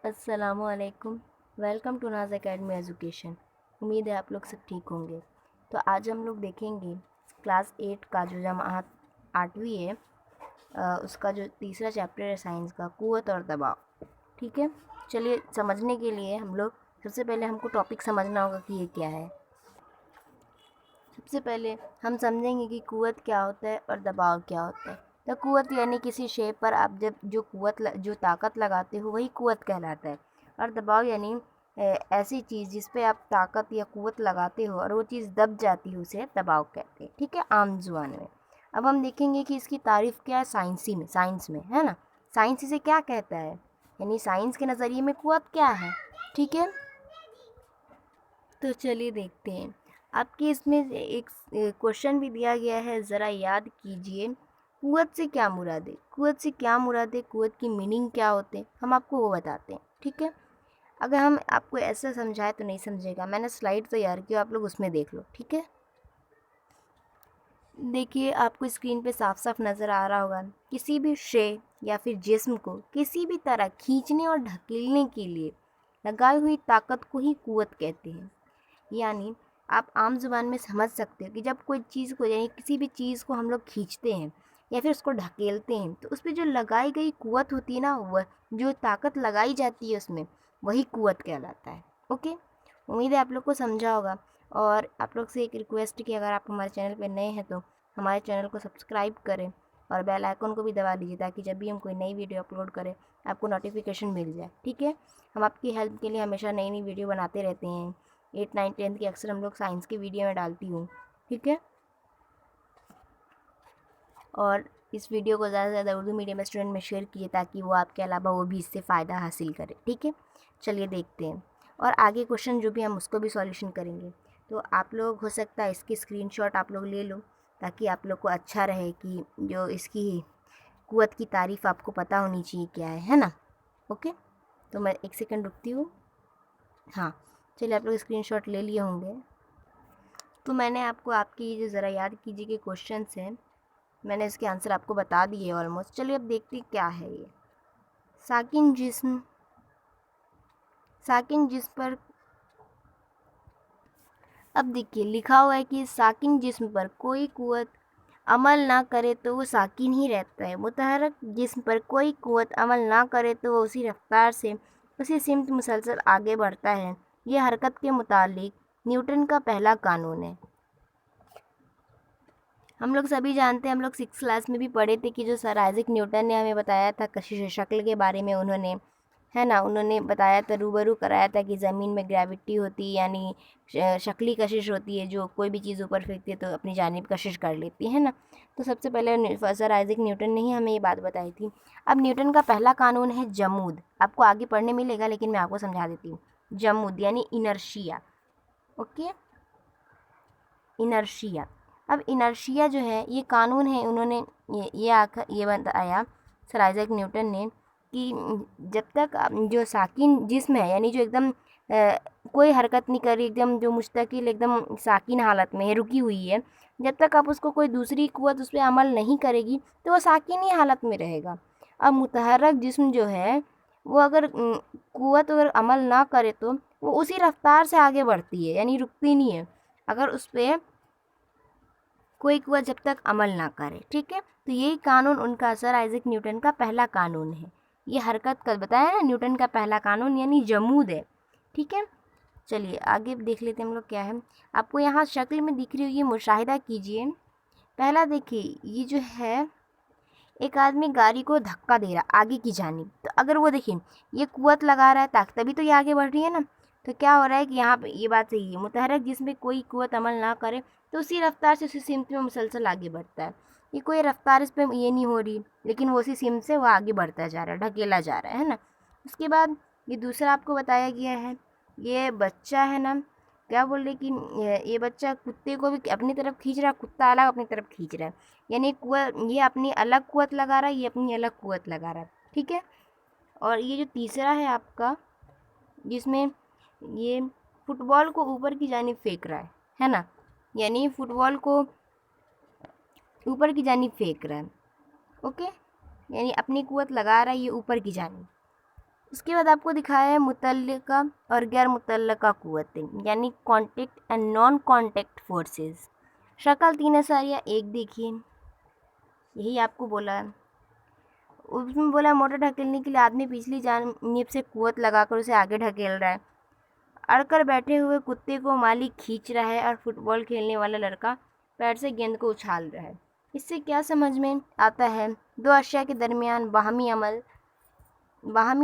अस्सलामुअलैकुम। Welcome to नाज academy education. उम्मीद है आप लोग सब ठीक होंगे। तो आज हम लोग देखेंगे क्लास 8 का जो जमात 8वीं है, उसका जो तीसरा चैप्टर है साइंस का, क़ुव्वत और दबाव। ठीक है, चलिए समझने के लिए हम लोग सबसे पहले हमको टॉपिक समझना होगा कि ये क्या है। सबसे पहले हम समझेंगे कि क़ुव्वत क्या होता है और दबाव क्या होता है। तो क़ुव्वत यानी किसी शे पर आप जब जो ताकत लगाते हो वही क़ुव्वत कहलाता है। और दबाव यानी ऐसी चीज़ जिस पे आप ताकत या क़ुव्वत लगाते हो और वो चीज़ दब जाती है, उसे दबाव कहते हैं। ठीक है, आम जुबान में। अब हम देखेंगे कि इसकी तारीफ़ क्या है साइंस में, है ना। साइंस इसे क्या कहता है, यानी साइंस के नज़रिए में क़ुव्वत क्या है। ठीक है, तो चलिए देखते हैं। आपके इसमें एक क्वेश्चन भी दिया गया है, ज़रा याद कीजिए। क़ुव्वत से क्या मुराद है, क़ुव्वत से क्या मुराद है, क़ुव्वत की मीनिंग क्या होते हैं, हम आपको वो बताते हैं। ठीक है, अगर हम आपको ऐसा समझाए तो नहीं समझेगा। मैंने स्लाइड तैयार की, आप लोग उसमें देख लो। ठीक है, देखिए आपको स्क्रीन पे साफ साफ नज़र आ रहा होगा। किसी भी शे या फिर जिस्म को किसी भी तरह खींचने और ढकेलने के लिए लगाई हुई ताकत को ही क़ुव्वत कहते हैं। यानी आप आम ज़ुबान में समझ सकते हो कि जब कोई चीज़ को, यानी किसी भी चीज़ को हम लोग खींचते हैं या फिर उसको ढकेलते हैं, तो उस पर जो लगाई गई क़ुव्वत होती है ना, वह जो ताकत लगाई जाती है उसमें, वही क़ुव्वत कहलाता है। ओके, उम्मीद है आप लोग को समझा होगा। और आप लोग से एक रिक्वेस्ट कि अगर आप हमारे चैनल पर नए हैं तो हमारे चैनल को सब्सक्राइब करें और बेल आइकन को भी दबा दीजिए, ताकि जब भी हम कोई नई वीडियो अपलोड करें आपको नोटिफिकेशन मिल जाए। ठीक है, हम आपकी हेल्प के लिए हमेशा नई नई वीडियो बनाते रहते हैं। 8, 9, 10 की अक्सर हम लोग साइंस की वीडियो में डालती हूँ। ठीक है, और इस वीडियो को ज़्यादा से ज़्यादा उर्दू मीडियम स्टूडेंट में शेयर किए, ताकि वो आपके अलावा वो भी इससे फ़ायदा हासिल करें। ठीक है, चलिए देखते हैं। और आगे क्वेश्चन जो भी हम उसको भी सॉल्यूशन करेंगे। तो आप लोग हो सकता है इसकी स्क्रीनशॉट आप लोग ले लो, ताकि आप लोग को अच्छा रहे कि जो इसकी क़ुव्वत की तारीफ़ आपको पता होनी चाहिए क्या है ना। ओके, तो मैं एक सेकंड रुकती हूँ। हाँ, चलिए आप लोग स्क्रीनशॉट ले लिए होंगे। तो मैंने आपको आपकी जो ज़रा याद कीजिए कि क्वेश्चंस हैं, मैंने इसके आंसर आपको बता दिए ऑलमोस्ट। चलिए अब देखते हैं क्या है ये। साकिन जिस्म पर, अब देखिए लिखा हुआ है कि साकिन जिस्म पर कोई क़ुव्वत अमल ना करे तो वो साकिन ही रहता है। मुतहर्रिक जिस्म पर कोई क़ुव्वत अमल ना करे तो वो उसी रफ्तार से उसी सिमत मुसलसल आगे बढ़ता है। ये हरकत के मुतालिक न्यूटन का पहला कानून है। हम लोग सभी जानते हैं, हम लोग 6th क्लास में भी पढ़े थे कि जो सर आइजैक न्यूटन ने हमें बताया था कशिश शक्ल के बारे में, उन्होंने, है ना, उन्होंने बताया था, रूबरू कराया था कि ज़मीन में ग्रेविटी होती है, यानी शक्ली कशिश होती है, जो कोई भी चीज़ ऊपर फेंकती है तो अपनी जानिब कशिश कर लेती है ना। तो सबसे पहले सर आइजैक न्यूटन ने ही हमें ये बात बताई थी। अब न्यूटन का पहला कानून है जमूद। आपको आगे पढ़ने मिलेगा, लेकिन मैं आपको समझा देती हूँ। जमूद यानी इनर्शिया। Okay, inertia. अब इनर्शिया जो है ये कानून है, उन्होंने ये बताया सर आइजैक न्यूटन ने कि जब तक जो साकिन जिस्म है, यानी जो एकदम कोई हरकत नहीं कर रही, एकदम जो मुस्तकिल एकदम साकिन हालत में है, रुकी हुई है, जब तक आप उसको कोई दूसरी क़ुव्वत उस पर अमल नहीं करेगी तो वो साकिन ही हालत में रहेगा। अब मुतहर्रिक जिस्म जो है वो अगर क़ुव्वत अगर अमल ना करे तो वो उसी रफ्तार से आगे बढ़ती है, यानी रुकती नहीं है, अगर उस पर कोई क़ुव्वत जब तक अमल ना करे। ठीक है, तो यही कानून उनका सर आइजैक न्यूटन का पहला कानून है। ये हरकत का बताया ना, न्यूटन का पहला कानून यानी जमूद है। ठीक है, चलिए आगे देख लेते हैं हम लोग क्या है। आपको यहाँ शक्ल में दिख रही होगी, मुशाहिदा कीजिए। पहला देखिए, ये जो है एक आदमी गाड़ी को धक्का दे रहा आगे की जानिब, तो अगर वो देखिए ये क़ुव्वत लगा रहा है ताकि तभी तो ये आगे बढ़ रही है ना। तो क्या हो रहा है कि यहाँ पे ये बात सही है, मुतहर्रिक जिसमें कोई क़ुव्वत अमल ना करे तो उसी रफ्तार से उसी सिमत में मुसलसल आगे बढ़ता है। ये कोई रफ्तार इस पर ये नहीं हो रही, लेकिन वो उसी सिमत से वो आगे बढ़ता जा रहा है, ढकेला जा रहा है ना। उसके बाद ये दूसरा आपको बताया गया है, ये बच्चा है ना, क्या बोल रहे कि ये बच्चा कुत्ते को भी अपनी तरफ खींच रहा है, कुत्ता अलग अपनी तरफ खींच रहा है, यानी ये अपनी अलग क़ुव्वत लगा रहा है, ये अपनी अलग क़ुव्वत लगा रहा है। ठीक है, और ये जो तीसरा है आपका, जिसमें ये फुटबॉल को ऊपर की जानिब फेंक रहा है ना, यानी फुटबॉल को ऊपर की जानिब फेंक रहा है। ओके, यानी अपनी क़ुव्वत लगा रहा है ये ऊपर की जानिब। उसके बाद आपको दिखाया है मुतल्लिका और गैर मुतल्लिका क़ुव्वतें, यानी contact and non contact forces. शक्ल 3 अशारिया 1 देखिए, यही आपको बोला है। उसमें बोला मोटर ढकेलने के लिए आदमी पिछली जानिब से कुव्वत लगाकर उसे आगे ढकेल रहा है। अड़कर बैठे हुए कुत्ते को मालिक खींच रहा है और फुटबॉल खेलने वाला लड़का पैर से गेंद को उछाल रहा है। इससे क्या समझ में आता है? दो अशिया के दरमियान बाहमी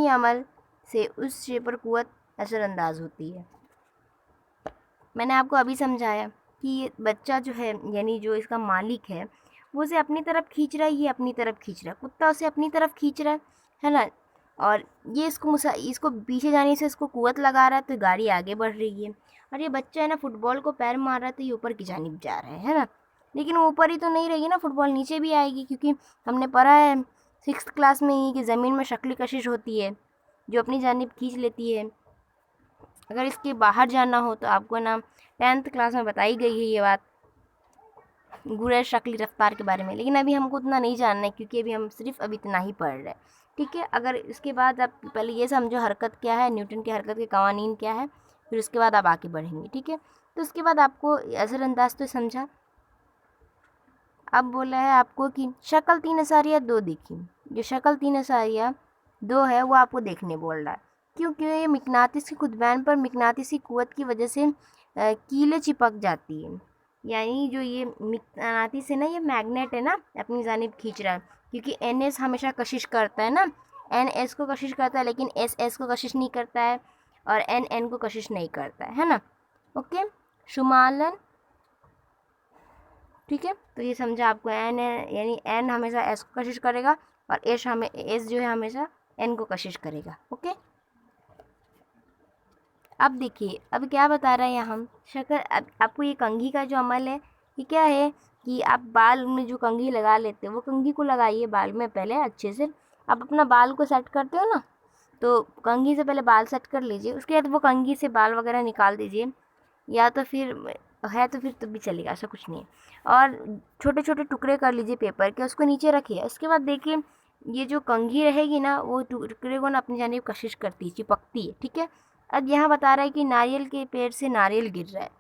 अमल से उस शे पर कुव्वत असरअंदाज होती है। मैंने आपको अभी समझाया कि ये बच्चा जो है, यानी जो इसका मालिक है, वो उसे अपनी तरफ खींच रहा है, ये अपनी तरफ खींच रहा है, कुत्ता उसे अपनी तरफ खींच रहा है ना। और ये इसको पीछे जाने से इसको कुव्वत लगा रहा है, तो गाड़ी आगे बढ़ रही है। और ये बच्चा है ना, फुटबॉल को पैर मार रहा है, तो ये ऊपर की जानिब जा रहा है ना। लेकिन वो ऊपर ही तो नहीं रहेगी ना, फुटबॉल नीचे भी आएगी, क्योंकि हमने पढ़ा है 6th क्लास में ही कि ज़मीन में शक्ल कशिश होती है जो अपनी जानिब खींच लेती है। अगर इसके बाहर जाना हो तो आपको ना 10th क्लास में बताई गई है ये बात, गुरेज शक्ली रफ्तार के बारे में। लेकिन अभी हमको उतना नहीं जानना है, क्योंकि अभी हम सिर्फ अभी इतना ही पढ़ रहे हैं, ठीक है। अगर इसके बाद आप पहले ये समझो हरकत क्या है, न्यूटन की हरकत के कवानीन क्या है, फिर उसके बाद आप आगे बढ़ेंगे, ठीक है। तो उसके बाद आपको असरअंदाज तो समझा। अब बोला है आपको कि शक्ल 3 अशारिया 2 देखिए। जो शक्ल 3 अशारिया 2 है वो आपको देखने बोल रहा है, क्योंकि ये मिकनातिस की खुदबैन पर मिकनातिसी कुव्वत की वजह से कीलें चिपक जाती है। यानी जो ये मिकनातिस है ना, ये मैग्नेट है ना, अपनी जानिब खींच रहा है, क्योंकि NS हमेशा कशिश करता है ना, NS को कशिश करता है, लेकिन SS को कशिश नहीं करता है, और NN को कशिश नहीं करता है ना। ओके, शुमालन, ठीक है। तो ये समझा आपको, एन है यानी एन हमेशा एस को कशिश करेगा, और एस जो है हमेशा एन को कशिश करेगा। ओके, अब देखिए अब क्या बता रहे हैं हम शक्ल। अब आपको ये कंघी का जो अमल है, ये क्या है कि आप बाल में जो कंघी लगा लेते हो, वो कंघी को लगाइए बाल में पहले अच्छे से। आप अपना बाल को सेट करते हो ना, तो कंघी से पहले बाल सेट कर लीजिए, उसके बाद वो कंघी से बाल वगैरह निकाल दीजिए, या तो फिर है तो फिर तो भी चलेगा, ऐसा कुछ नहीं है। और छोटे छोटे टुकड़े कर लीजिए पेपर के, उसको नीचे रखिए। उसके बाद देखिए ये जो कंघी रहेगी ना, वो टुकड़े को ना अपनी जानिब कशिश करती है, चिपकती है, ठीक है। अब यहाँ बता रहा है कि नारियल के पेड़ से नारियल गिर रहा है।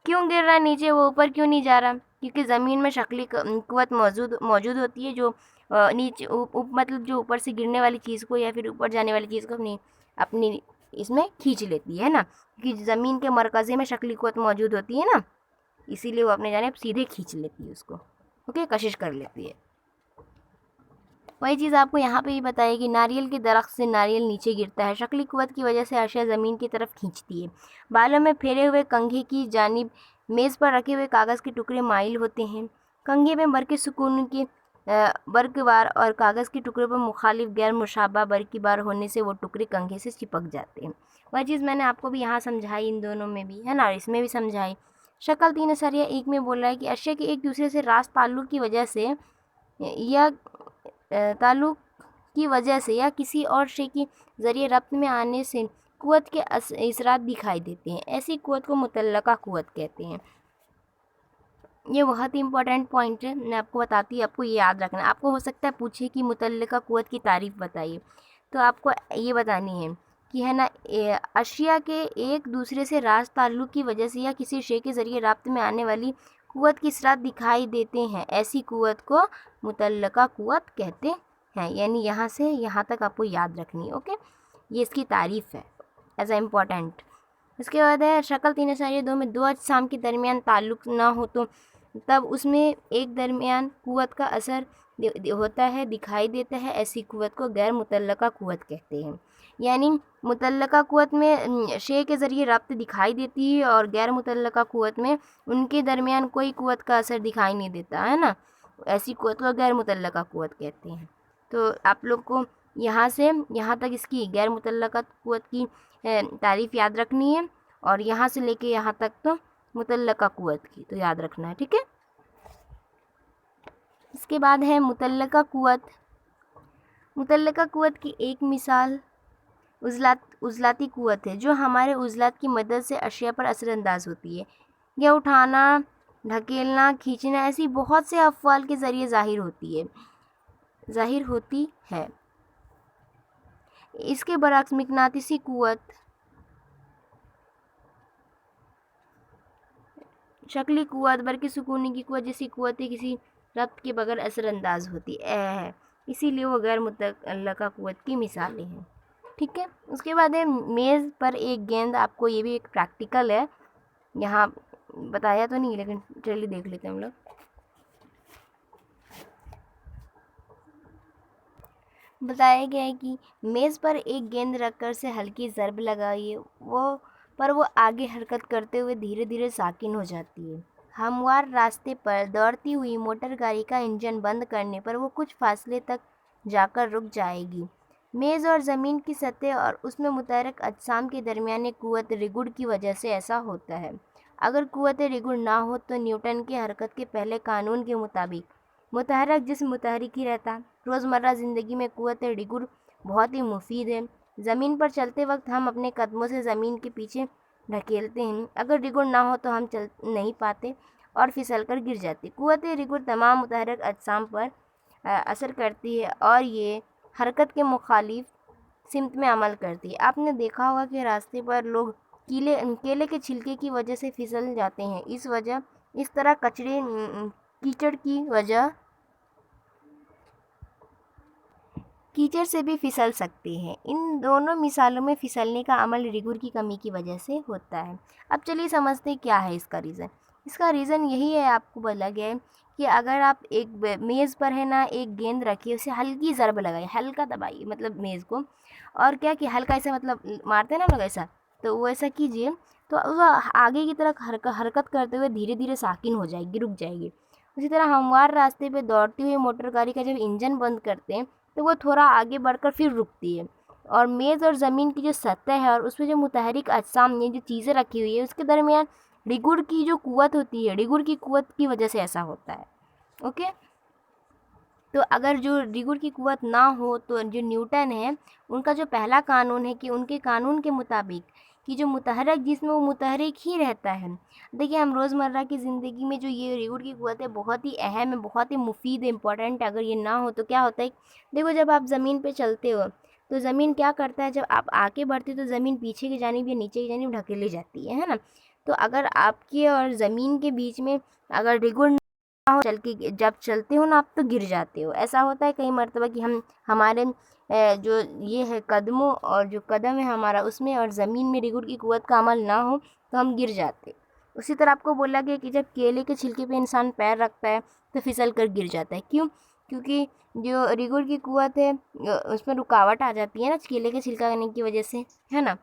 क्यों गिर रहा है नीचे, वो ऊपर क्यों नहीं जा रहा? क्योंकि ज़मीन में शक्ली कुव्वत मौजूद होती है, जो नीचे मतलब जो ऊपर से गिरने वाली चीज़ को या फिर ऊपर जाने वाली चीज़ को अपनी अपनी इसमें खींच लेती है ना, क्योंकि ज़मीन के मरकज़े में शक्ली कुव्वत मौजूद होती है ना, इसीलिए वो अपने जानिब सीधे खींच लेती है उसको। ओके, कशिश कर लेती है। वही चीज़ आपको यहाँ पे भी बताई कि नारियल के दरख्त से नारियल नीचे गिरता है, शक्ली कुव्वत की वजह से अशिया ज़मीन की तरफ खींचती है। बालों में फेरे हुए कंघे की जानिब मेज़ पर रखे हुए कागज़ के टुकड़े माइल होते हैं। कंघे में बरक़ी सुकून के बरक़बार और कागज़ के टुकड़े पर मुखालिफ गैर मुशाबा बरक़ीबार होने से वो टुकड़े कंघे से चिपक जाते हैं। वह चीज़ मैंने आपको भी यहाँ समझाई, इन दोनों में भी है ना, इसमें भी समझाई। शक्ल 3 अशारिया 1 में बोल रहा है कि अशिया के एक दूसरे से रास ताल्लुक़ की वजह से या ताल्लुक़ की वजह से या किसी और शे के ज़रिए रब्त में आने से कुव्वत के असरात दिखाई देते हैं। ऐसी कुव्वत को मुतल्लका कुव्वत कहते हैं। ये बहुत ही इंपॉर्टेंट पॉइंट है, मैं आपको बताती हूँ, आपको ये याद रखना है। आपको हो सकता है पूछे कि मुतल्लका कुव्वत की तारीफ़ बताइए, तो आपको ये बतानी है कि है ना, अशिया के एक दूसरे से रास ताल्लुक़ की वजह से या किसी शे के ज़रिए रब्त में आने वाली कुव्वत की असरात दिखाई देते हैं, ऐसी कुव्वत को मुतल्लका कुव्वत कहते हैं। यानी यहाँ से यहाँ तक आपको याद रखनी है। ओके, ये इसकी तारीफ़ है एज ए इम्पॉर्टेंट। उसके बाद है शक्ल 3 अशारिया 2 में दो अजसाम के दरमियान ताल्लुक़ ना हो तो तब उसमें एक दरमियान कुव्वत का असर होता है, दिखाई देता है, ऐसी कुव्वत को गैर मुतल्लका कुव्वत कहते हैं। यानी मुतल्लका कुव्वत में शे के ज़रिए रब्त दिखाई देती है, और गैर मुतल्लका कुव्वत में उनके दरमियान कोई कुव्वत का असर दिखाई नहीं देता है ना, ऐसी कुव्वत को गैर मुतल्लका कुव्वत कहते हैं। तो आप लोग को यहाँ से यहाँ तक इसकी गैर मुतल्लका कुव्वत की तारीफ़ याद रखनी है, और यहाँ से लेके यहाँ तक तो मुतल्लका कुव्वत की तो याद रखना है, ठीक है। इसके बाद है मुतल्लका कुव्वत। मुतल्लका कुव्वत की एक मिसाल उज़लाती कुव्वत है, जो हमारे उज़लात की मदद से अशिया पर असरअंदाज होती है। यह उठाना, ढकेलना, खींचना, ऐसी बहुत से अफ़आल के ज़रिए ज़ाहिर होती है। इसके बरक्स मकनातीसी क़ुव्वत शक्ली क़ुव्वत बल्कि सुकूनी की क़ुव्वत जैसी क़ुव्वतें किसी रब्त के बगैर असरअंदाज होती है, इसीलिए वो गैर मुतल्लका क़ुव्वत की मिसालें हैं। ठीक है, उसके बाद है मेज़ पर एक गेंद। आपको ये भी एक प्रैक्टिकल है, यहाँ बताया तो नहीं लेकिन चलिए देख लेते हैं हम लोग। बताया गया है कि मेज़ पर एक गेंद रखकर से हल्की ज़रब लगाइए, वो आगे हरकत करते हुए धीरे धीरे साकिन हो जाती है। हमवार रास्ते पर दौड़ती हुई मोटर गाड़ी का इंजन बंद करने पर वो कुछ फासले तक जाकर रुक जाएगी। मेज़ और ज़मीन की सतह और उसमें मुतहरक अजसाम के दरमियान क़ुव्वत रिगुड़ की वजह से ऐसा होता है। अगर क़ुव्वत रिगुड़ ना हो तो न्यूटन की हरकत के पहले कानून के मुताबिक मुतहरक जिस्म मुतहरिक ही रहता। रोज़मर्रा ज़िंदगी में क़ुव्वत रिगुड़ बहुत ही मुफीद है। ज़मीन पर चलते वक्त हम अपने कदमों से ज़मीन के पीछे ढकेलते हैं, अगर रिगुड़ ना हो तो हम चल नहीं पाते और फिसल कर गिर जाते। क़ुव्वत रिगुड़ तमाम मुतहरक अजसाम पर असर करती है और ये हरकत के मुखालिफ सिमत में अमल करती है। आपने देखा होगा कि रास्ते पर लोग केले के छिलके की वजह से फिसल जाते हैं। इस तरह कीचड़ से भी फिसल सकते हैं। इन दोनों मिसालों में फिसलने का अमल रिगुड़ की कमी की वजह से होता है। अब चलिए समझते क्या है इसका रीज़न। इसका रीज़न यही है, आपको बोला गया है कि अगर आप एक मेज़ पर है ना एक गेंद रखिए, उसे हल्की ज़रब लगाइए, हल्का दबाइए मतलब मेज़ को, और क्या कि हल्का ऐसा मतलब मारते हैं ना लोग ऐसा, तो वो ऐसा कीजिए तो वो आगे की तरफ हरकत करते हुए धीरे धीरे साकिन हो जाएगी, रुक जाएगी। उसी तरह हमवार रास्ते पे दौड़ती हुई मोटर गाड़ी का जब इंजन बंद करते हैं तो वो थोड़ा आगे बढ़कर फिर रुकती है, और मेज़ और ज़मीन की जो सतह है और उसमें जो मुतहरिक अजसाम ने जो चीज़ें रखी हुई है उसके दरमियान रिगुड़ की जो क़ुव्वत होती है, रिगुड़ की क़ुव्वत की वजह से ऐसा होता है। ओके, तो अगर जो रिगुड़ की क़ुव्वत ना हो तो जो न्यूटन है उनका जो पहला कानून है कि उनके कानून के मुताबिक कि जो मुतहरक जिसमें वो मुतहरिक ही रहता है। देखिए हम रोज़मर्रा की ज़िंदगी में जो ये रिगुड़ की क़ुव्वत है बहुत ही अहम है, बहुत ही मुफीद है, इम्पॉर्टेंट है। अगर ये ना हो तो क्या होता है, देखो जब आप ज़मीन पे चलते हो तो ज़मीन क्या करता है, जब आप आगे बढ़ते हो तो ज़मीन पीछे की जानिब या नीचे की जानिब ढकेली जाती है ना। तो अगर आपके और ज़मीन के बीच में अगर रिगुड़ जब चलते हो ना आप तो गिर जाते हो। ऐसा होता है कई मर्तबा कि हम हमारे जो ये है कदमों और जो कदम है हमारा उसमें और ज़मीन में रिगुड़ की क़ुव्वत का अमल ना हो तो हम गिर जाते। उसी तरह आपको बोला गया कि जब केले के छिलके पे इंसान पैर रखता है तो फिसल कर गिर जाता है। क्यों? क्योंकि जो रिगुड़ की क़ुव्वत है उसमें रुकावट आ जाती है ना केले के छिलका करने की वजह से, है ना।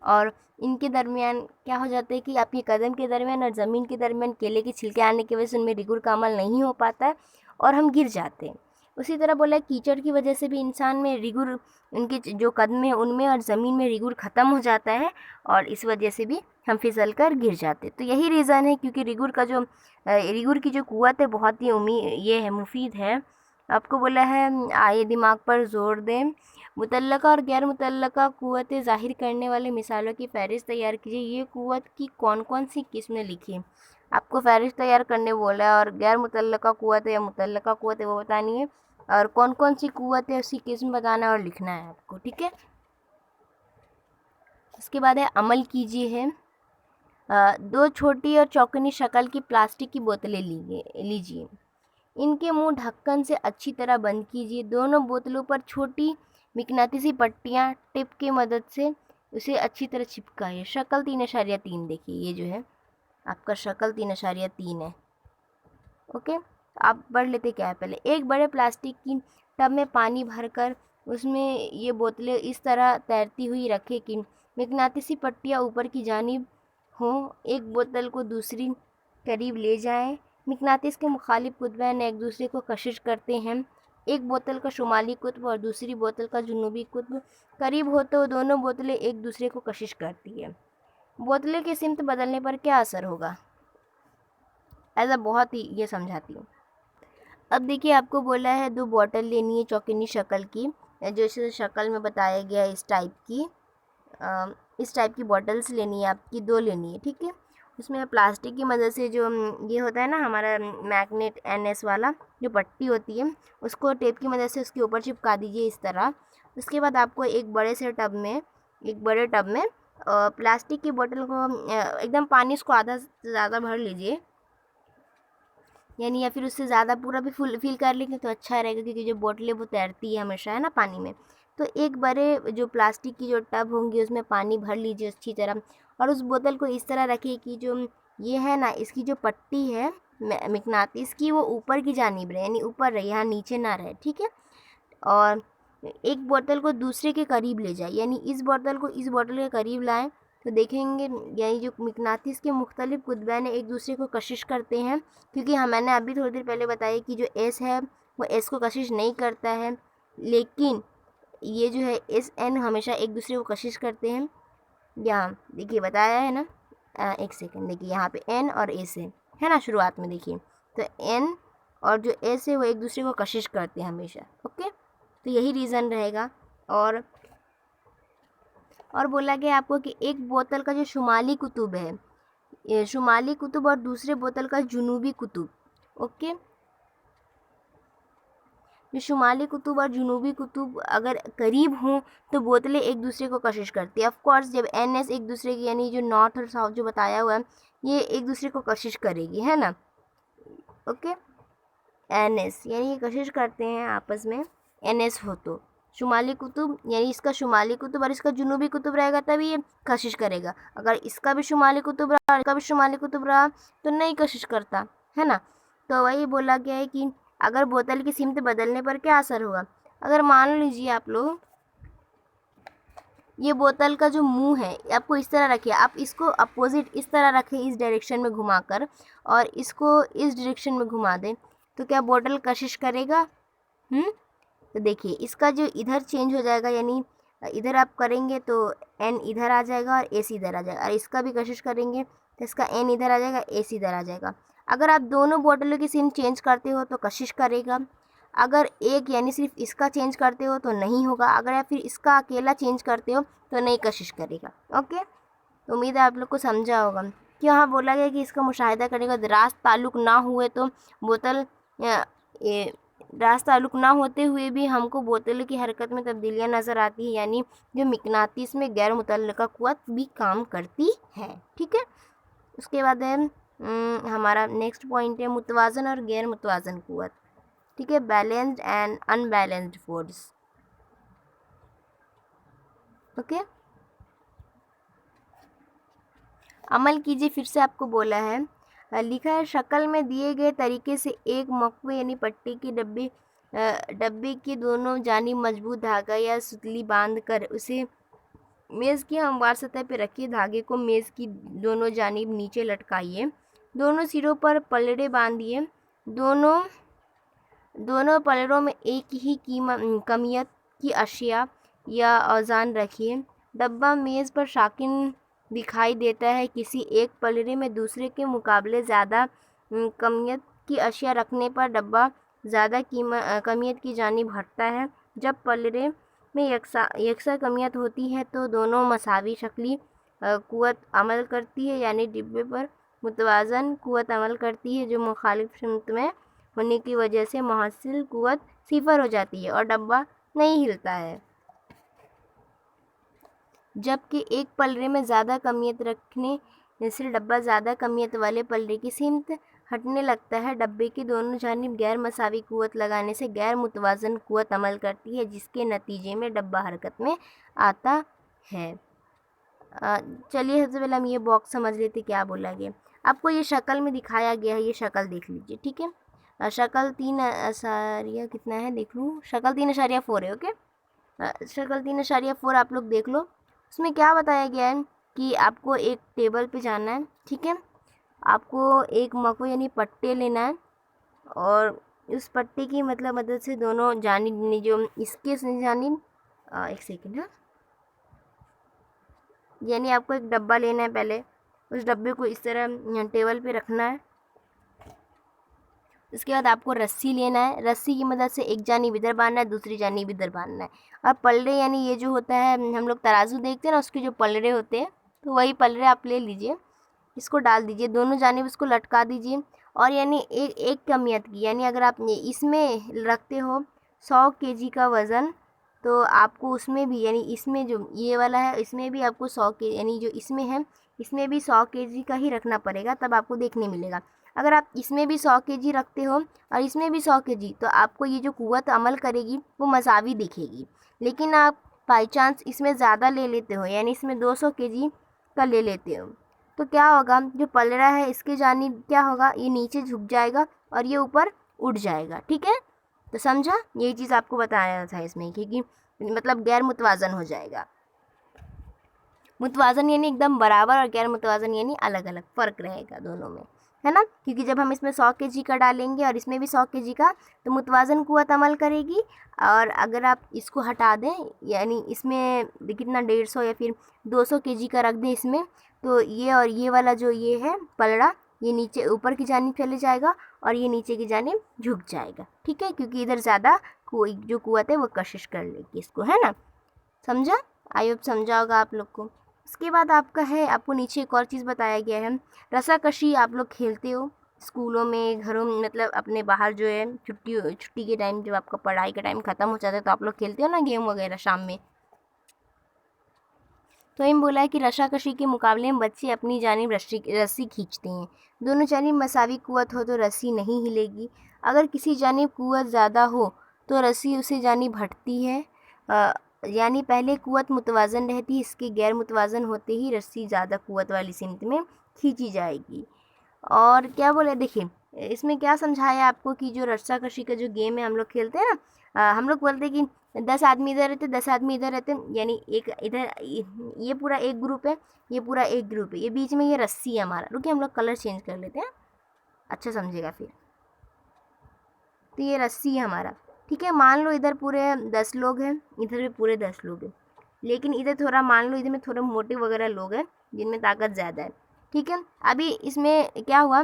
और इनके दरमियान क्या हो जाता है कि आपके कदम के दरमियान और ज़मीन के दरमियान केले के छिलके आने की वजह से उनमें रिगुड़ का अमल नहीं हो पाता है और हम गिर जाते हैं। उसी तरह बोला कीचड़ की वजह से भी इंसान में रिगुड़, उनके जो कदम है उनमें और ज़मीन में रिगुड़ ख़त्म हो जाता है और इस वजह से भी हम फिसल कर गिर जाते। तो यही रीज़न है, क्योंकि रिगुड़ की जो क़ुव्वत है बहुत ही ये है मुफीद है। आपको बोला है आइए दिमाग पर ज़ोर दें, मुतल्लका और गैर मुतल्लका क़ुव्वतें ज़ाहिर करने वाले मिसालों की फ़हरिस्त तैयार कीजिए। ये क़ुव्वत की कौन कौन सी किस्में लिखिए। आपको फ़हरिस्त तैयार करने बोला है और गैर मुतल्लका क़ुव्वत या मुतल्लका क़ुव्वत है वो बतानी है और कौन कौन सी क़ुव्वत है उसकी किस्म बताना है और लिखना है आपको। ठीक है, उसके बाद है अमल कीजिए है। 2 छोटी और चौकनी शक्ल की प्लास्टिक की बोतलें लीजिए, इनके मुंह ढक्कन से अच्छी तरह बंद कीजिए। दोनों बोतलों पर छोटी मिकनातीसी पट्टियाँ टिप की मदद से उसे अच्छी तरह चिपकाइए। शक्ल 3.3 देखिए, ये जो है आपका शक्ल 3.3 है। ओके, आप पढ़ लेते क्या है पहले। एक बड़े प्लास्टिक की टब में पानी भरकर उसमें ये बोतलें इस तरह तैरती हुई रखें कि मिकनातीसी पट्टियाँ ऊपर की जानिब हों। एक बोतल को दूसरी करीब ले जाएं। मिकनातीस के मुखालिफ कुतबैन एक दूसरे को कशिश करते हैं। एक बोतल का शुमाली कुतब और दूसरी बोतल का जुनूबी कुतब करीब हो तो दोनों बोतलें एक दूसरे को कशिश करती है। बोतलें की सिमत बदलने पर क्या असर होगा, ऐसा बहुत ही ये समझाती हूँ। अब देखिए आपको बोला है 2 बॉटल लेनी है चौकनी शक्ल की, जो इस शक्ल में बताया गया है इस टाइप की बॉटल्स लेनी है आपकी, 2 लेनी है। ठीक है, उसमें प्लास्टिक की मदद से जो ये होता है ना हमारा मैग्नेट NS वाला जो पट्टी होती है उसको टेप की मदद से उसके ऊपर चिपका दीजिए इस तरह, उसके बाद आपको एक बड़े टब में प्लास्टिक की बोतल को एकदम पानी उसको आधा से ज़्यादा भर लीजिए, यानी या फिर उससे ज़्यादा पूरा भी फिल कर लेंगे तो अच्छा रहेगा, क्योंकि जो बोतलें वो तैरती है हमेशा, है ना, पानी में। तो एक बड़े जो प्लास्टिक की जो टब होंगी उसमें पानी भर लीजिए अच्छी तरह, और उस बोतल को इस तरह रखिए कि जो ये है ना, इसकी जो पट्टी है मिकनातीस की, वो ऊपर की जानिब रहे, यानी ऊपर रहे, यहाँ नीचे ना रहे, ठीक है। और एक बोतल को दूसरे के करीब ले जाए, यानी इस बोतल को इस बोतल के करीब लाएं तो देखेंगे यानी जो मिकनातीस के मुख्तलिफ कुतबैन एक दूसरे को कशिश करते हैं, क्योंकि मैंने अभी थोड़ी देर पहले बताया कि जो एस है वो एस को कशिश नहीं करता है, लेकिन ये जो है एस एन हमेशा एक दूसरे को कशिश करते हैं। यहाँ देखिए बताया है ना, एक सेकंड, देखिए यहाँ पे एन और एस है ना, शुरुआत में देखिए, तो एन और जो एस है वो एक दूसरे को कशिश करते हैं हमेशा, ओके। तो यही रीज़न रहेगा। और बोला गया आपको कि एक बोतल का जो शुमाली कुतुब है, ये शुमाली कुतुब, और दूसरे बोतल का जुनूबी कुतुब, ओके। जो शुमाली कुतुब और जुनूबी कुतुब अगर करीब हों तो बोतलें एक दूसरे को कशिश करती है। ऑफ कोर्स जब एन एस एक दूसरे की, यानी जो नॉर्थ और साउथ जो बताया हुआ है, ये एक दूसरे को कशिश करेगी, है ना, ओके। एन एस यानी ये कशिश करते हैं आपस में, एन एस हो तो शुमाली कुतुब, यानी इसका शुमाली कुतुब और इसका जुनूबी कुतुब रहेगा तभी ये कशिश करेगा। अगर इसका भी शुमाली कुतुब रहा और इसका भी शुमाली कुतुब रहा तो नहीं कशिश करता, है ना। तो वही बोला गया है कि अगर बोतल की सिमत बदलने पर क्या असर होगा। अगर मान लीजिए आप लोग ये बोतल का जो मुंह है आपको इस तरह रखिए, आप इसको अपोजिट इस तरह रखें, इस डायरेक्शन में घुमाकर, और इसको इस डायरेक्शन में घुमा दें, तो क्या बोतल कशिश करेगा? तो देखिए इसका जो इधर चेंज हो जाएगा, यानी इधर आप करेंगे तो एन इधर आ जाएगा और एस इधर आ जाएगा, और इसका भी कशिश करेंगे तो इसका एन इधर आ जाएगा, एस इधर आ जाएगा। अगर आप दोनों बोतलों की सिम चेंज करते हो तो कशिश करेगा, अगर एक यानी सिर्फ इसका चेंज करते हो तो नहीं होगा, अगर आप फिर इसका अकेला चेंज करते हो तो नहीं कशिश करेगा, ओके। तो उम्मीद है आप लोग को समझा होगा कि यहाँ बोला गया कि इसका मुशाहिदा करेगा, रास्त ताल्लुक़ ना हुए तो बोतल रास्त ताल्लुक़ ना होते हुए भी हमको बोतलों की हरकत में तब्दीलियाँ नज़र आती हैं, यानी जो मिकनातीस में गैर मुतल्लिका क़ुव्वत भी काम करती है, ठीक है। उसके बाद है हमारा नेक्स्ट पॉइंट है मुतवाज़न और गैर मुतवाज़न क़ुव्वत, ठीक है, balanced and unbalanced force, okay. अमल कीजिए, फिर से आपको बोला है, लिखा है शक्ल में दिए गए तरीके से एक मकवे यानी पट्टी की डब्बे की दोनों जानिब मजबूत धागा या सुतली बांध कर उसे मेज़ की हमवार सतह पर रखिए। धागे को मेज़ की दोनों जानिब नीचे लटकाइए, दोनों सिरों पर पलड़े बांधिए, दोनों पलड़ों में एक ही कमियत की अशिया या औज़ान रखिए। डब्बा मेज़ पर शाकिन दिखाई देता है, किसी एक पलड़े में दूसरे के मुकाबले ज़्यादा कमियत की अशिया रखने पर डब्बा ज़्यादा कमियत की जानिब हटता है। जब पलड़े में यकसा कमियत होती है तो दोनों मसावी शक्ली क़ुव्वत अमल करती है, यानी डिब्बे पर मुतवाज़न क़ुव्वत अमल करती है, जो मुखालिफ सिमत में होने की वजह से मुहस्सिल क़ुव्वत सिफर हो जाती है और डब्बा नहीं हिलता है। जबकि एक पलड़े में ज़्यादा कमियत रखने से डब्बा ज़्यादा कमियत वाले पलड़े की सिमत हटने लगता है। डब्बे की दोनों जानिब गैर मसावी क़ुव्वत लगाने से गैर मुतवाज़न क़ुव्वत अमल करती है, जिसके नतीजे में डब्बा हरकत में आता है। चलिए सबसे पहले हम ये बॉक्स समझ लेते क्या बोला गया। आपको ये शक्ल में दिखाया गया है, ये शक्ल देख लीजिए, ठीक है। शक्ल 3 कितना है देख लूँ, शक्ल 3.4 है, ओके। शक्ल 3.4 आप लोग देख लो। उसमें क्या बताया गया है कि आपको एक टेबल पे जाना है, ठीक है, आपको एक मकवे यानी पट्टे लेना है, और उस पट्टे की मदद से दोनों जानिब जो इसके जानिब एक सेकेंड है, यानी आपको एक डब्बा लेना है, पहले उस डब्बे को इस तरह टेबल पे रखना है। इसके बाद आपको रस्सी लेना है, रस्सी की मदद से एक जानिब इधर बांधना है, दूसरी जानिब इधर बांधना है। और पलड़े यानी ये जो होता है हम लोग तराजू देखते हैं ना, उसके जो पलड़े होते हैं, तो वही पलड़े आप ले लीजिए, इसको डाल दीजिए, दोनों जानिब इसको लटका दीजिए। और यानी एक कमियत की, यानी अगर आप इसमें रखते हो 100 kg का वज़न, तो आपको उसमें भी यानी इसमें जो ये वाला है इसमें भी आपको 100 के यानी जो इसमें है इसमें भी 100 केजी का ही रखना पड़ेगा, तब आपको देखने मिलेगा। अगर आप इसमें भी 100 केजी रखते हो और इसमें भी 100 केजी, तो आपको ये जो कुव्वत अमल करेगी वो मसावी दिखेगी। लेकिन आप बाई चांस इसमें ज़्यादा ले लेते हो यानी इसमें 200 केजी का ले लेते हो, तो क्या होगा, जो पलड़ा है इसके जानिब क्या होगा, ये नीचे झुक जाएगा और ये ऊपर उठ जाएगा। ठीक है, तो समझा, यही चीज़ आपको बताया था इसमें, क्योंकि मतलब गैर मुतवाज़न हो जाएगा। मुतवाज़न यानी एकदम बराबर और गैर मुतवाज़न यानी अलग अलग, फ़र्क रहेगा दोनों में, है ना। क्योंकि जब हम इसमें 100 केजी का डालेंगे और इसमें भी 100 केजी का, तो मुतवाज़न कुव्वत अमल करेगी। और अगर आप इसको हटा दें यानी इसमें कितना 150 या फिर 200 केजी का रख दें इसमें, तो ये और ये वाला जो ये है पलड़ा, ये नीचे ऊपर की जानिब चले जाएगा और ये नीचे की जानिब झुक जाएगा। ठीक है, क्योंकि इधर ज़्यादा जो कुव्वत है वो कशिश कर लेगी इसको, है ना। समझा, आई होप समझा होगा आप लोग को। उसके बाद आपका है, आपको नीचे एक और चीज़ बताया गया है, रस्साकशी आप लोग खेलते हो स्कूलों में, घरों में, मतलब अपने बाहर जो है छुट्टी के टाइम, जब आपका पढ़ाई का टाइम ख़त्म हो जाता है तो आप लोग खेलते हो ना गेम वगैरह शाम में। तो इन बोला है कि रस्साकशी के मुकाबले में बच्चे अपनी जानिब रस्सी खींचते हैं। दोनों जानिब मसावी कुव्वत हो तो रस्सी नहीं हिलेगी। अगर किसी जानिब कुव्वत ज़्यादा हो तो रस्सी उसे जानिब हटती है, यानी पहले कुव्वत मुतवाज़न रहती है, इसके गैर मुतवाज़न होते ही रस्सी ज़्यादा कुव्वत वाली सिमत में खींची जाएगी। और क्या बोले, देखिए इसमें क्या समझाया आपको कि जो रस्साकशी का जो गेम है हम लोग खेलते हैं ना, हम लोग बोलते हैं कि 10 आदमी इधर रहते, 10 आदमी इधर रहते, यानी एक इधर ये पूरा एक ग्रुप है, ये पूरा एक ग्रुप है, ये बीच में ये रस्सी है हमारा। रुकिए हम लोग कलर चेंज कर लेते हैं, अच्छा समझेगा फिर। तो ये रस्सी है हमारा, ठीक है। मान लो इधर पूरे 10 लोग हैं, इधर भी पूरे 10 लोग हैं, लेकिन इधर थोड़ा मान लो इधर में थोड़े मोटे वगैरह लोग हैं जिनमें ताकत ज़्यादा है। ठीक है, अभी इसमें क्या हुआ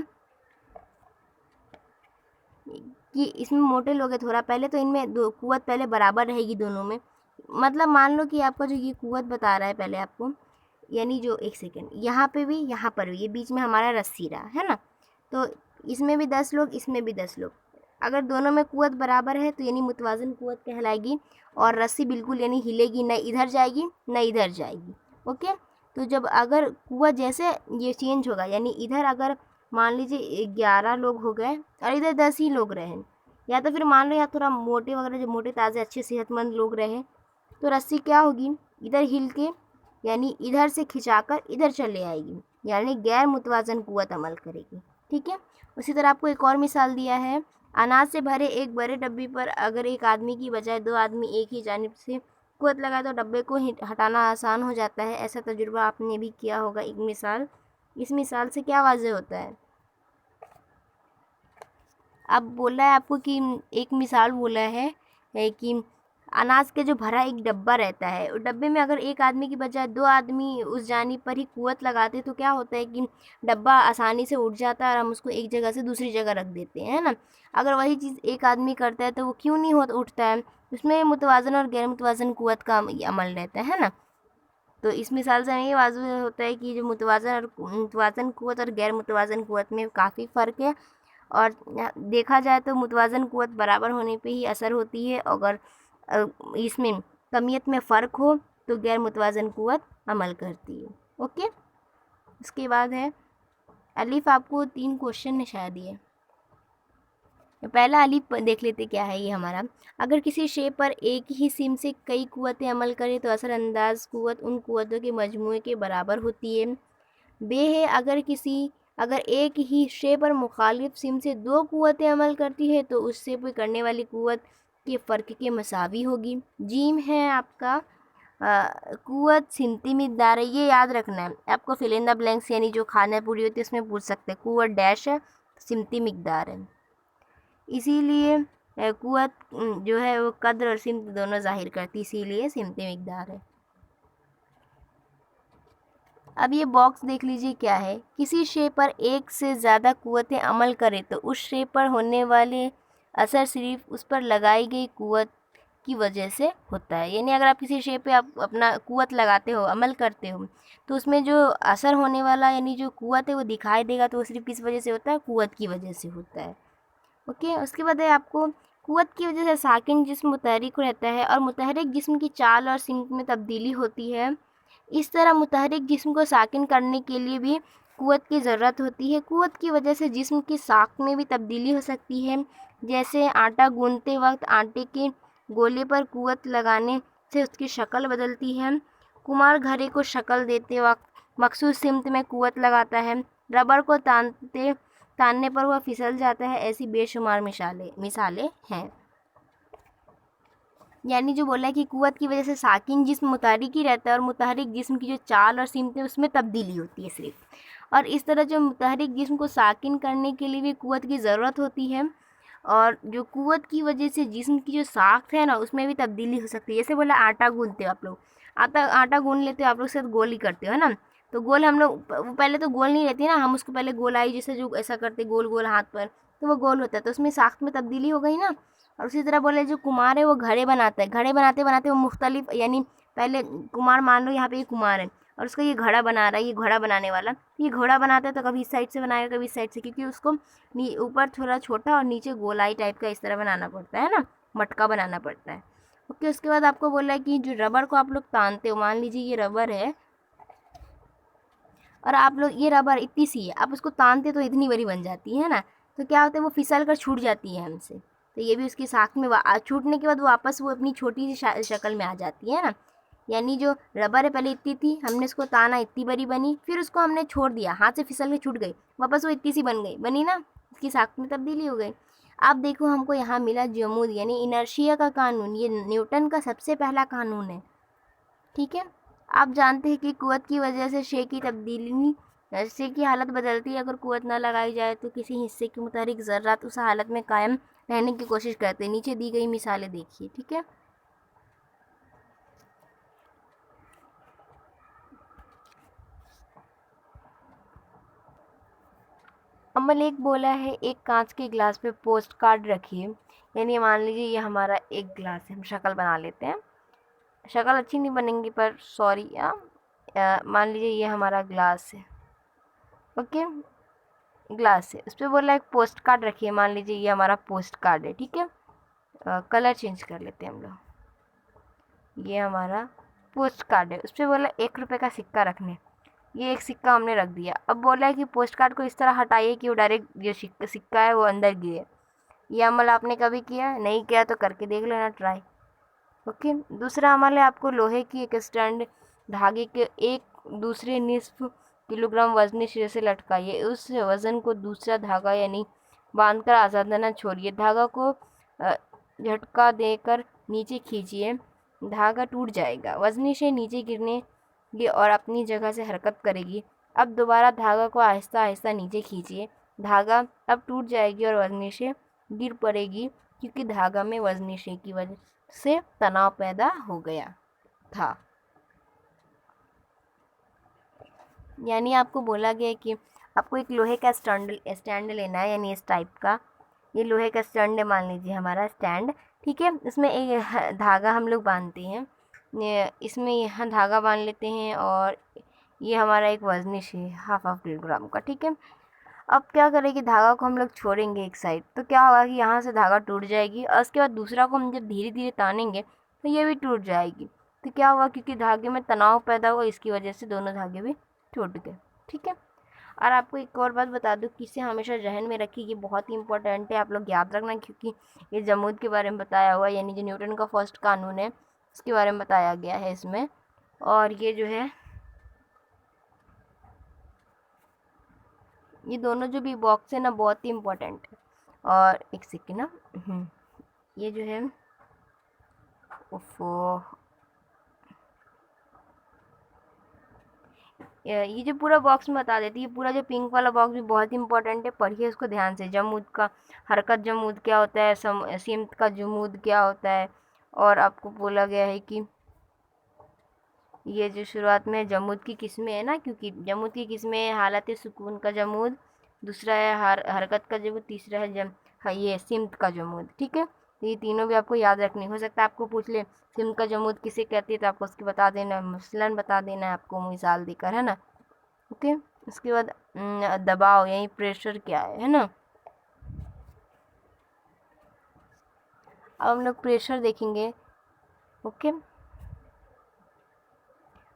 कि इसमें मोटे लोग हैं थोड़ा, पहले तो इनमें दो कुव्वत पहले बराबर रहेगी दोनों में। मतलब मान लो कि आपका जो ये कुव्वत बता रहा है पहले आपको, यानी जो एक सेकेंड यहाँ पे भी यहाँ पर भी, ये बीच में हमारा रस्सी रहा है ना, तो इसमें भी 10 लोग, इसमें भी 10 लोग, अगर दोनों में कुव्वत बराबर है तो यानी मुतवाज़न कुव्वत कहलाएगी, और रस्सी बिल्कुल यानी हिलेगी, न इधर जाएगी न इधर जाएगी। ओके, तो जब अगर कुव्वत जैसे ये चेंज होगा, यानी इधर अगर मान लीजिए 11 लोग हो गए और इधर 10 ही लोग रहे, या तो फिर मान लो या थोड़ा मोटे वगैरह जो मोटे ताज़े अच्छे सेहतमंद लोग रहे, तो रस्सी क्या होगी, इधर हिल के यानी इधर से खिंचाकर इधर चले आएगी, यानी गैर मुतवाज़न कुव्वत अमल करेगी। ठीक है, उसी तरह आपको एक और मिसाल दिया है, अनाज से भरे एक बड़े डब्बे पर अगर एक आदमी की बजाय 2 आदमी एक ही जानिब से कुव्वत लगाए तो डब्बे को हटाना आसान हो जाता है। ऐसा तजुर्बा आपने भी किया होगा। एक मिसाल, इस मिसाल से क्या वाज़ेह होता है, अब बोला है आपको कि एक मिसाल बोला है कि अनाज के जो भरा एक डब्बा रहता है, उस डब्बे में अगर एक आदमी की बजाय 2 आदमी उस जानिब पर ही कुव्वत लगाते तो क्या होता है कि डब्बा आसानी से उठ जाता है और हम उसको एक जगह से दूसरी जगह रख देते हैं, है ना। अगर वही चीज़ एक आदमी करता है तो वो क्यों नहीं उठता है, उसमें मुतवाज़न और गैर मुतवाज़न कुव्वत का अमल रहता है ना। तो इस मिसाल से हमें ये वाज़ेह होता है कि जो मुतवाज़न कुव्वत और गैर मुतवाज़न कुव्वत में काफ़ी फ़र्क है, और देखा जाए तो मुतवाज़न कुव्वत बराबर होने पे ही असर होती है, अगर इसमें कमियत में फ़र्क हो तो गैर मुतवाज़न कुव्वत अमल करती है। ओके, उसके बाद है अलिफ, आपको 3 क्वेश्चन ने शायद दिए। पहला अलिफ देख लेते क्या है ये हमारा, अगर किसी शे पर एक ही सिम से कई कुव्वतें अमल करें तो असरअंदाज कुव्वत उन कुव्वतों के मजमूए के बराबर होती है। बे है, अगर एक ही शे पर मुखालिफ सिम से 2 कुव्वतें अमल करती है तो उससे पे करने वाली कुव्वत के फ़र्क के मसावी होगी। जीम है आपका कुव्वत सिमती मिक़दार है, ये याद रखना है आपको, फिल इन द ब्लैंक्स यानी जो खाना पूरी होती है उसमें पूछ सकते हैं, कुव्वत डैश है, सिमती मिक़दार है, इसीलिए कुव्वत जो है वो कद्र और सिमत दोनों ज़ाहिर करती, इसीलिए सिमती मिक़दार है। अब ये बॉक्स देख लीजिए क्या है, किसी शे पर एक से ज़्यादा कुव्वतें अमल करें तो उस शे पर होने वाले असर सिर्फ उस पर लगाई गई कुव्वत की वजह से होता है। यानी अगर आप किसी शे पे आप अपना कुव्वत लगाते हो, अमल करते हो, तो उसमें जो असर होने वाला यानी जो कुव्वत है वो दिखाई देगा, तो वो सिर्फ किस वजह से होता है, कुव्वत की वजह से होता है। ओके, उसके बाद है आपको कुव्वत की वजह से साकिन जिस्म मुतहरिक रहता है और मुतहरिक जिस्म की चाल और सिमत में तब्दीली होती है। इस तरह मुतहरिक जिस्म को साकिन करने के लिए भी कुव्वत की ज़रूरत होती है। कुव्वत की वजह से जिस्म की साख में भी तब्दीली हो सकती है। जैसे आटा गूंदते वक्त आटे के गोले पर कुव्वत लगाने से उसकी शक्ल बदलती है। कुम्हार घड़े को शक्ल देते वक्त मखसूस सिमत में कुव्वत लगाता है। रबर को तानने पर वह फिसल जाता है। ऐसी बेशुमार मिसालें हैं। यानी जो बोला है कि कुव्वत की वजह से साकिन जिस्म मुतहरिक ही रहता है और मुतहरिक जिस्म की जो चाल और सिमत है उसमें तब्दीली होती है सिर्फ। और इस तरह जो मुतहरिक जिस्म को साकिन करने के लिए भी कुव्वत की ज़रूरत होती है। और जो कुव्वत की वजह से जिस्म की जो साख्त है ना उसमें भी तब्दीली हो सकती है। जैसे बोला आटा गूंदते हो आप लोग, आटा गूंद लेते हो आप लोग, साथ गोल ही करते हो है ना। तो गोल हम लोग पहले तो गोल नहीं रहती ना, हम उसको पहले गोलाई जैसे जो ऐसा करते गोल गोल हाथ पर, तो वो गोल होता है, तो उसमें साख्त में तब्दीली हो गई ना। और उसी तरह बोले जो कुम्हार है वो घड़े बनाता है, घड़े बनाते बनाते वो मुख्तलिफ, यानी पहले कुम्हार मान लो यहाँ पे ये कुम्हार है और उसका ये घड़ा बना रहा है, ये घोड़ा बनाने वाला, ये घोड़ा बनाता है तो कभी इस साइड से बनाएगा कभी इस साइड से, क्योंकि उसको ऊपर थोड़ा छोटा और नीचे गोलाई टाइप का इस तरह बनाना पड़ता है ना, मटका बनाना पड़ता है। ओके, उसके बाद आपको बोला है कि जो रबर को आप लोग तानते हो, मान लीजिए ये रबर है और आप लोग ये रबर इतनी सी है, आप उसको तानते तो इतनी बड़ी बन जाती है ना, तो क्या होता है वो फिसल कर छूट जाती है हमसे। तो ये भी उसकी साख में छूटने के बाद वापस वो अपनी छोटी सी शक्ल में आ जाती है ना। यानी जो रबर है पहले इतनी थी, हमने उसको ताना इतनी बड़ी बनी, फिर उसको हमने छोड़ दिया, हाथ से फिसल के छूट गई, वापस वो इतनी सी बनी ना, उसकी साख में तब्दीली हो गई। अब देखो हमको यहाँ मिला जमूद यानी इनर्शिया का कानून, ये न्यूटन का सबसे पहला कानून है। ठीक है, आप जानते हैं कि कुव्वत की वजह से शे की हालत बदलती है। अगर कुव्वत न लगाई जाए तो किसी हिस्से के मुताबिक ज़र्रात उस हालत में कायम रहने की कोशिश करते हैं। नीचे दी गई मिसालें देखिए। ठीक है, अमल एक बोला है एक कांच के गिलास पे पोस्ट कार्ड रखिए। यानी मान लीजिए ये हमारा एक गिलास है, हम शक्ल बना लेते हैं, शक्ल अच्छी नहीं बनेंगी पर सॉरी, मान लीजिए ये हमारा ग्लास है। ओके, ग्लास है, उस पर बोला एक पोस्ट कार्ड रखिए, मान लीजिए ये हमारा पोस्ट कार्ड है। ठीक है, कलर चेंज कर लेते हैं हम लोग, ये हमारा पोस्ट कार्ड है, उस पर बोला 1 रुपये का सिक्का रखने। ये एक सिक्का हमने रख दिया। अब बोला है कि पोस्ट कार्ड को इस तरह हटाइए कि वो डायरेक्ट जो सिक्का है वो अंदर गिरे। ये अमल आपने कभी किया? नहीं किया तो करके देख लेना ट्राई। ओके, दूसरा अमल है आपको लोहे की एक स्टैंड धागे के एक दूसरे निस्फ किलोग्राम वजनी सिरे से लटकाइए। उस वज़न को दूसरा धागा यानी बांधकर आज़ाद न छोड़िए। धागा को झटका देकर नीचे खींचिए, धागा टूट जाएगा, वजनी से नीचे गिरने और अपनी जगह से हरकत करेगी। अब दोबारा धागा को आहिस्ता आहिस्ता नीचे खींचिए, धागा अब टूट जाएगी और वजनी से गिर पड़ेगी, क्योंकि धागा में वजनी से की वजह से तनाव पैदा हो गया था। यानी आपको बोला गया कि आपको एक लोहे का स्टैंड लेना है, यानी इस टाइप का, ये लोहे का स्टैंड है, मान लीजिए हमारा स्टैंड। ठीक है, इसमें एक धागा हम लोग बांधते हैं, इसमें यहाँ धागा बांध लेते हैं और ये हमारा एक वजनी है 1/2 किलोग्राम का। ठीक है, अब क्या करेंगे, धागा को हम लोग छोड़ेंगे एक साइड, तो क्या होगा कि यहाँ से धागा टूट जाएगी और उसके बाद दूसरा को हम जब धीरे धीरे तानेंगे तो ये भी टूट जाएगी। तो क्या हुआ, क्योंकि धागे में तनाव पैदा हुआ, इसकी वजह से दोनों धागे भी टूट गए। ठीक है, और आपको एक और बात बता दूँ कि इसे हमेशा जहन में रखिए, ये बहुत ही इंपॉर्टेंट है, आप लोग याद रखना, क्योंकि ये जमूद के बारे में बताया हुआ है, यानी जो न्यूटन का फर्स्ट कानून है उसके बारे में बताया गया है इसमें। और ये जो है, ये दोनों जो भी बॉक्स है ना बहुत ही इम्पोर्टेंट है। और एक सेकेंड ना, ये जो है उफ़ो, ये जो पूरा बॉक्स में बता देती है, पूरा जो पिंक वाला बॉक्स भी बहुत इंपॉर्टेंट है, पढ़िए उसको ध्यान से। जमूद का हरकत जमूद क्या होता है, सिमत का जमूद क्या होता है, और आपको बोला गया है कि ये जो शुरुआत में जमूद की किस्में है ना, क्योंकि जमूद की किस्में हालत सुकून का जमूद, दूसरा है हरकत का जमूद, तीसरा है हाँ, ये सिमत का जमूद। ठीक है, तो ये तीनों भी आपको याद रखनी। हो सकता है आपको पूछ ले सिमत का जमूद किसे कहती है, तो आपको उसकी बता देना है, मसलन बता देना है आपको मिसाल देकर, है ना। ओके, उसके बाद दबाव यानी प्रेशर क्या है ना। अब हम लोग प्रेशर देखेंगे। ओके,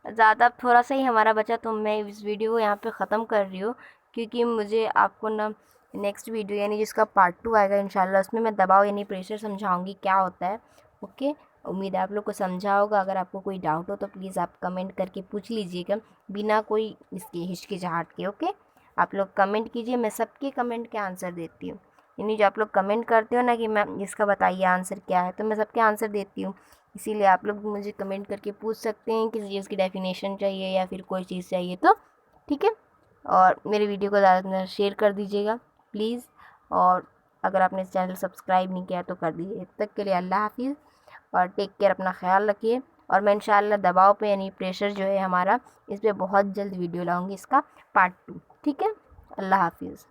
ज़्यादा थोड़ा सा ही हमारा बचा, तो मैं इस वीडियो को यहाँ पे ख़त्म कर रही हूँ, क्योंकि मुझे आपको ना नेक्स्ट वीडियो यानी जिसका पार्ट 2 आएगा इंशाल्लाह, उसमें मैं दबाव यानी प्रेशर समझाऊंगी क्या होता है। ओके, उम्मीद है आप लोग को समझा होगा। अगर आपको कोई डाउट हो तो प्लीज़ आप कमेंट करके पूछ लीजिएगा, बिना कोई इसकी हिचकिचाहट के। ओके, आप लोग कमेंट कीजिए, मैं सबके कमेंट के आंसर देती हूँ। यानी जो आप लोग कमेंट करते हो ना कि मैम इसका बताइए आंसर क्या है, तो मैं सबके आंसर देती हूँ। इसीलिए आप लोग मुझे कमेंट करके पूछ सकते हैं किसी चीज़ की डेफिनेशन चाहिए या फिर कोई चीज़ चाहिए तो, ठीक है। और मेरे वीडियो को ज़्यादा से ज़्यादा शेयर कर दीजिएगा प्लीज़। और अगर आपने इस चैनल सब्सक्राइब नहीं किया तो कर दीजिए। तब तक के लिए अल्लाह हाफिज़ और टेक केयर, अपना ख्याल रखिए। और मैं इंशाल्लाह दबाव पे यानी प्रेशर जो है हमारा, इस पर बहुत जल्द वीडियो लाऊंगी, इसका पार्ट 2। ठीक है, अल्लाह हाफिज़।